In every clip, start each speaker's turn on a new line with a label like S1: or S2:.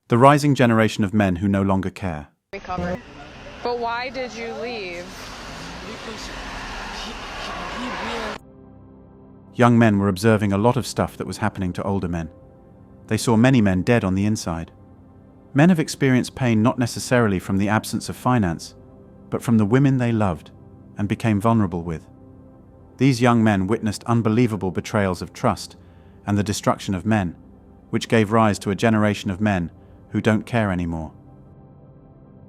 S1: The rising generation of men who no longer care.
S2: Recover. But why did you leave?
S3: Because
S1: Young men were observing a lot of stuff that was happening to older men. They saw many men dead on the inside. Men have experienced pain not necessarily from the absence of finance, but from the women they loved and became vulnerable with. These young men witnessed unbelievable betrayals of trust and the destruction of men, which gave rise to a generation of men who don't care anymore.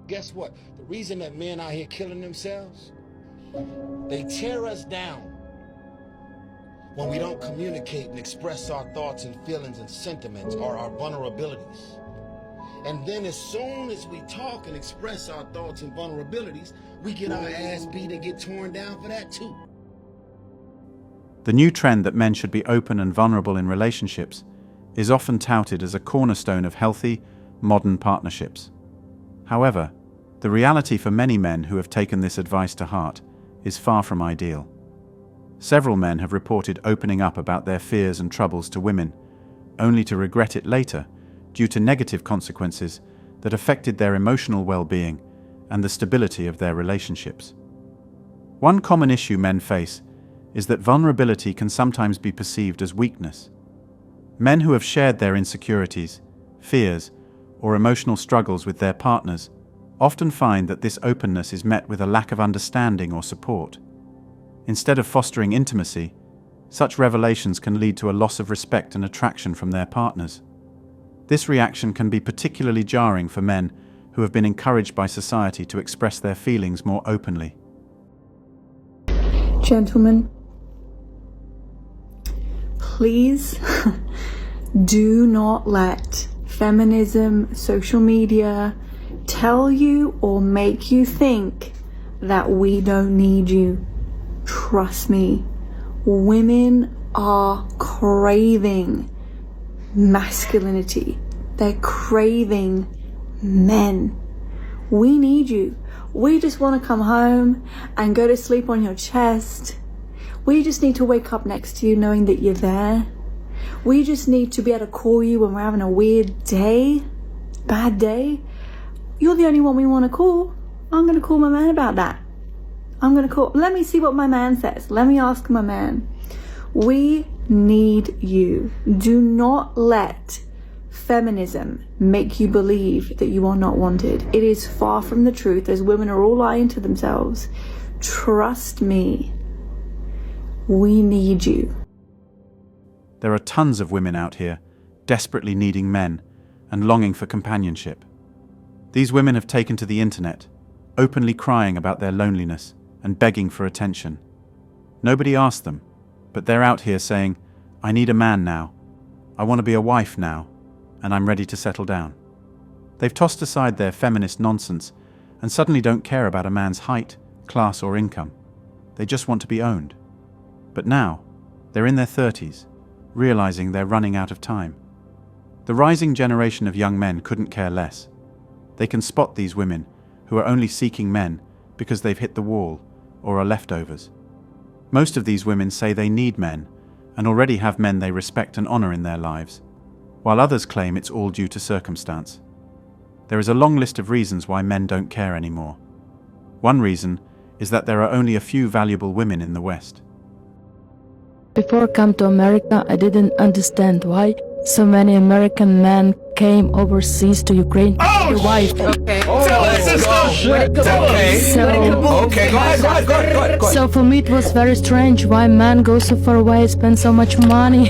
S4: Guess what? The reason that men out here killing themselves, they tear us down when we don't communicate and express our thoughts and feelings and sentiments or our vulnerabilities. And then as soon as we talk and express our thoughts and vulnerabilities, we get our ass beat and get torn down for that too.
S1: The new trend that men should be open and vulnerable in relationships is often touted as a cornerstone of healthy, modern partnerships. However, the reality for many men who have taken this advice to heart is far from ideal. Several men have reported opening up about their fears and troubles to women, only to regret it later due to negative consequences that affected their emotional well-being and the stability of their relationships. One common issue men face is that vulnerability can sometimes be perceived as weakness. Men who have shared their insecurities, fears, or emotional struggles with their partners often find that this openness is met with a lack of understanding or support. Instead of fostering intimacy, such revelations can lead to a loss of respect and attraction from their partners. This reaction can be particularly jarring for men who have been encouraged by society to express their feelings more openly.
S5: Gentlemen, please do not let feminism, social media tell you or make you think that we don't need you. Trust me, women are craving masculinity. They're craving men. We need you. We just want to come home and go to sleep on your chest. We just need to wake up next to you knowing that you're there. We just need to be able to call you when we're having a weird day, bad day. You're the only one we want to call. I'm going to call my man about that. Let me see what my man says. Let me ask my man. We need you. Do not let feminism make you believe that you are not wanted. It is far from the truth, as women are all lying to themselves. Trust me. We need you.
S1: There are tons of women out here desperately needing men and longing for companionship. These women have taken to the internet, openly crying about their loneliness and begging for attention. Nobody asked them, but they're out here saying, "I need a man now. I want to be a wife now, and I'm ready to settle down." They've tossed aside their feminist nonsense and suddenly don't care about a man's height, class, or income. They just want to be owned. But now, they're in their 30s, realizing they're running out of time. The rising generation of young men couldn't care less. They can spot these women who are only seeking men because they've hit the wall or are leftovers. Most of these women say they need men and already have men they respect and honor in their lives, while others claim it's all due to circumstance. There is a long list of reasons why men don't care anymore. One reason is that there are only a few valuable women in the West.
S6: Before I came to America, I didn't understand why so many American men came overseas to Ukraine to be a wife.
S2: Okay.
S3: Tell us, sister! Tell us! Okay, go ahead.
S6: So for me it was very strange why men go so far away, spend so much money,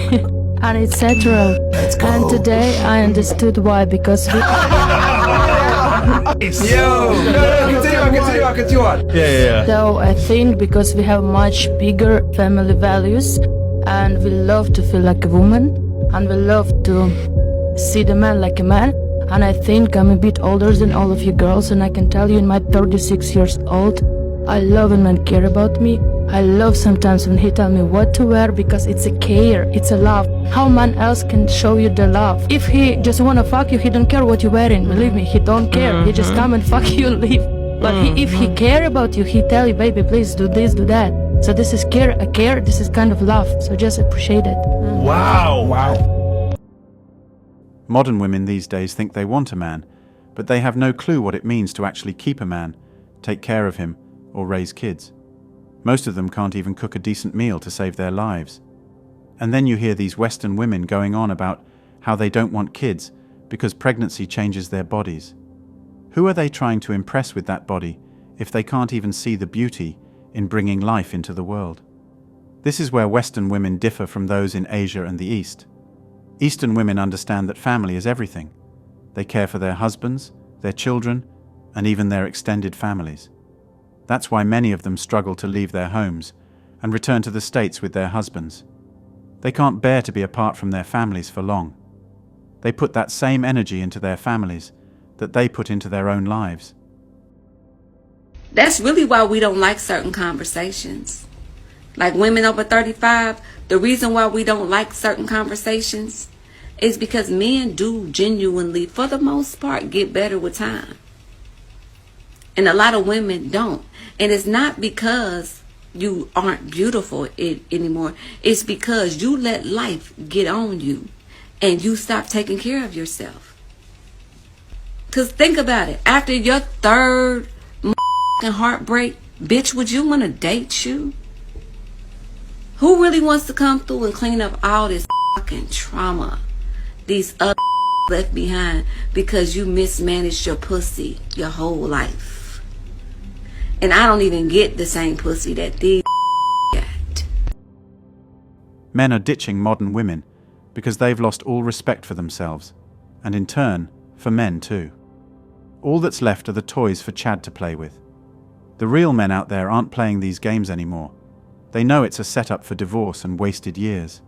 S6: and etc. And today I understood why, because we...
S3: Continue on. Yeah.
S6: So I think because we have much bigger family values, and we love to feel like a woman, and we love to see the man like a man. And I think I'm a bit older than all of you girls, and I can tell you in my 36 years old, I love when men care about me. I love sometimes when he tell me what to wear, because it's a care, it's a love. How man else can show you the love? If he just wanna fuck you, he don't care what you're wearing. Believe me, he don't care. He just come and fuck you and leave. But if he care about you, he tell you, baby, please do this, do that. So this is care, this is kind of love. So just appreciate it.
S3: Wow.
S1: Modern women these days think they want a man, but they have no clue what it means to actually keep a man, take care of him, or raise kids. Most of them can't even cook a decent meal to save their lives. And then you hear these Western women going on about how they don't want kids because pregnancy changes their bodies. Who are they trying to impress with that body if they can't even see the beauty in bringing life into the world? This is where Western women differ from those in Asia and the East. Eastern women understand that family is everything. They care for their husbands, their children, and even their extended families. That's why many of them struggle to leave their homes and return to the States with their husbands. They can't bear to be apart from their families for long. They put that same energy into their families that they put into their own lives.
S7: That's really why we don't like certain conversations. Like women over 35, the reason why we don't like certain conversations is because men do genuinely, for the most part, get better with time. And a lot of women don't. And it's not because you aren't beautiful anymore. It's because you let life get on you and you stop taking care of yourself. Because think about it. After your third heartbreak, bitch, would you want to date you? Who really wants to come through and clean up all this fucking trauma these other left behind because you mismanaged your pussy your whole life? And I don't even get the same pussy that these got.
S1: Men are ditching modern women because they've lost all respect for themselves, and in turn, for men too. All that's left are the toys for Chad to play with. The real men out there aren't playing these games anymore. They know it's a setup for divorce and wasted years.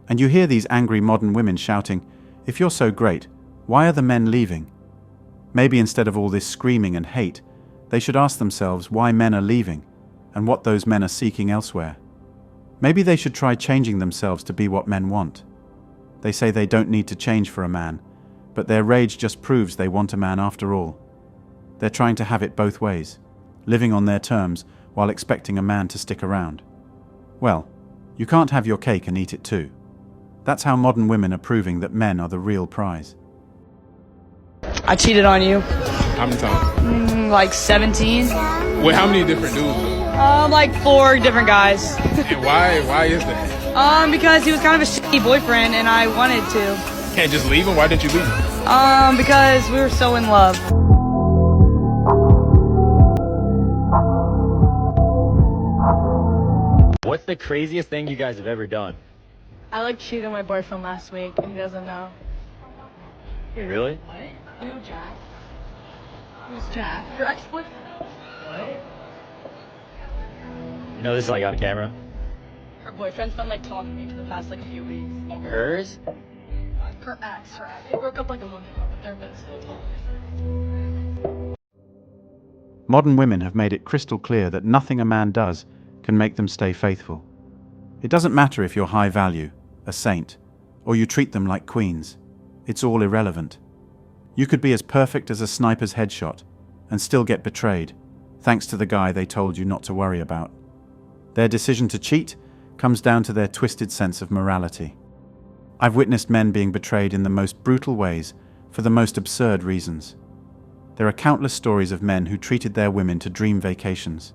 S1: And you hear these angry modern women shouting, "If you're so great, why are the men leaving?" Maybe instead of all this screaming and hate, they should ask themselves why men are leaving and what those men are seeking elsewhere. Maybe they should try changing themselves to be what men want. They say they don't need to change for a man, but their rage just proves they want a man after all. They're trying to have it both ways, living on their terms while expecting a man to stick around. Well, you can't have your cake and eat it too. That's how modern women are proving that men are the real prize.
S8: I cheated on you.
S3: How many times?
S8: Like 17.
S3: Wait, how many different dudes?
S8: Like 4 different guys.
S3: And why is that?
S8: Because he was kind of a shitty boyfriend and I wanted to.
S3: Can't just leave him? Why didn't you leave him?
S8: Because we were so in love.
S9: What's the craziest thing you guys have ever done?
S6: I cheated on my boyfriend last week and he doesn't know.
S9: Really?
S6: Who, Jack? Who's Jack? Your ex-boyfriend? What?
S9: You know this is on camera?
S6: Her boyfriend's been talking to me for the past a few weeks.
S9: Hers?
S6: Her ex. They broke up a month ago, but they're been still talking.
S1: Modern women have made it crystal clear that nothing a man does can make them stay faithful. It doesn't matter if you're high value, a saint, or you treat them like queens. It's all irrelevant. You could be as perfect as a sniper's headshot and still get betrayed, thanks to the guy they told you not to worry about. Their decision to cheat comes down to their twisted sense of morality. I've witnessed men being betrayed in the most brutal ways for the most absurd reasons. There are countless stories of men who treated their women to dream vacations,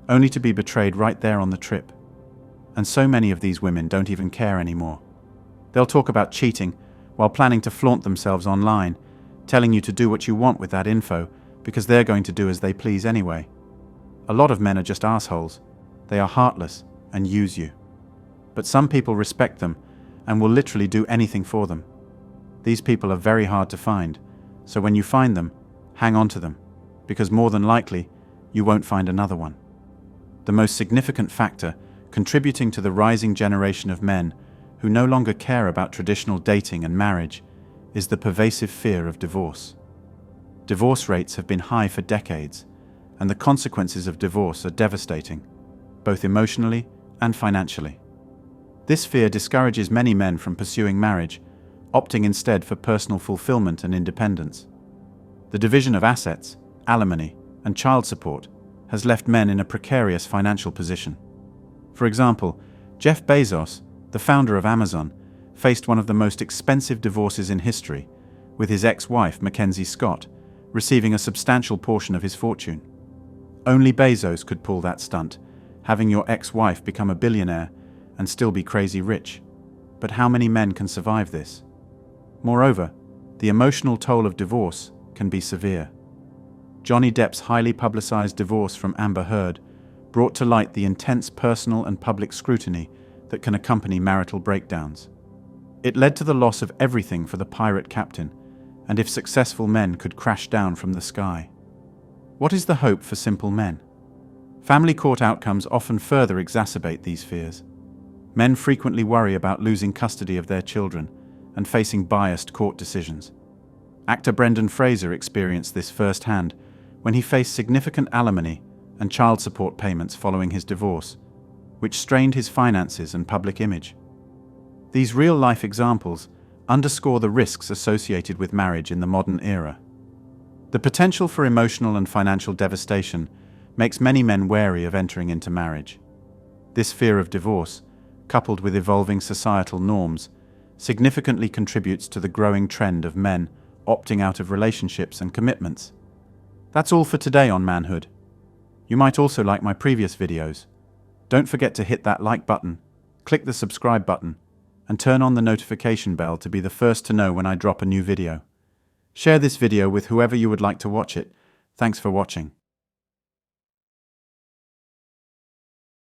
S1: only to be betrayed right there on the trip. And so many of these women don't even care anymore. They'll talk about cheating while planning to flaunt themselves online, telling you to do what you want with that info because they're going to do as they please anyway. A lot of men are just assholes. They are heartless and use you. But some people respect them and will literally do anything for them. These people are very hard to find, so when you find them, hang on to them, because more than likely, you won't find another one. The most significant factor contributing to the rising generation of men who no longer care about traditional dating and marriage is the pervasive fear of divorce. Divorce rates have been high for decades, and the consequences of divorce are devastating, both emotionally and financially. This fear discourages many men from pursuing marriage, opting instead for personal fulfillment and independence. The division of assets, alimony, and child support has left men in a precarious financial position. For example, Jeff Bezos, the founder of Amazon, faced one of the most expensive divorces in history with his ex-wife Mackenzie Scott receiving a substantial portion of his fortune. Only Bezos could pull that stunt, having your ex-wife become a billionaire and still be crazy rich. But how many men can survive this? Moreover, the emotional toll of divorce can be severe. Johnny Depp's highly publicized divorce from Amber Heard brought to light the intense personal and public scrutiny that can accompany marital breakdowns. It led to the loss of everything for the pirate captain, and if successful men could crash down from the sky. What is the hope for simple men? Family court outcomes often further exacerbate these fears. Men frequently worry about losing custody of their children and facing biased court decisions. Actor Brendan Fraser experienced this firsthand when he faced significant alimony and child support payments following his divorce, which strained his finances and public image. These real-life examples underscore the risks associated with marriage in the modern era. The potential for emotional and financial devastation makes many men wary of entering into marriage. This fear of divorce, coupled with evolving societal norms, significantly contributes to the growing trend of men opting out of relationships and commitments. That's all for today on Manhood. You might also like my previous videos. Don't forget to hit that like button, click the subscribe button, and turn on the notification bell to be the first to know when I drop a new video. Share this video with whoever you would like to watch it. Thanks for watching.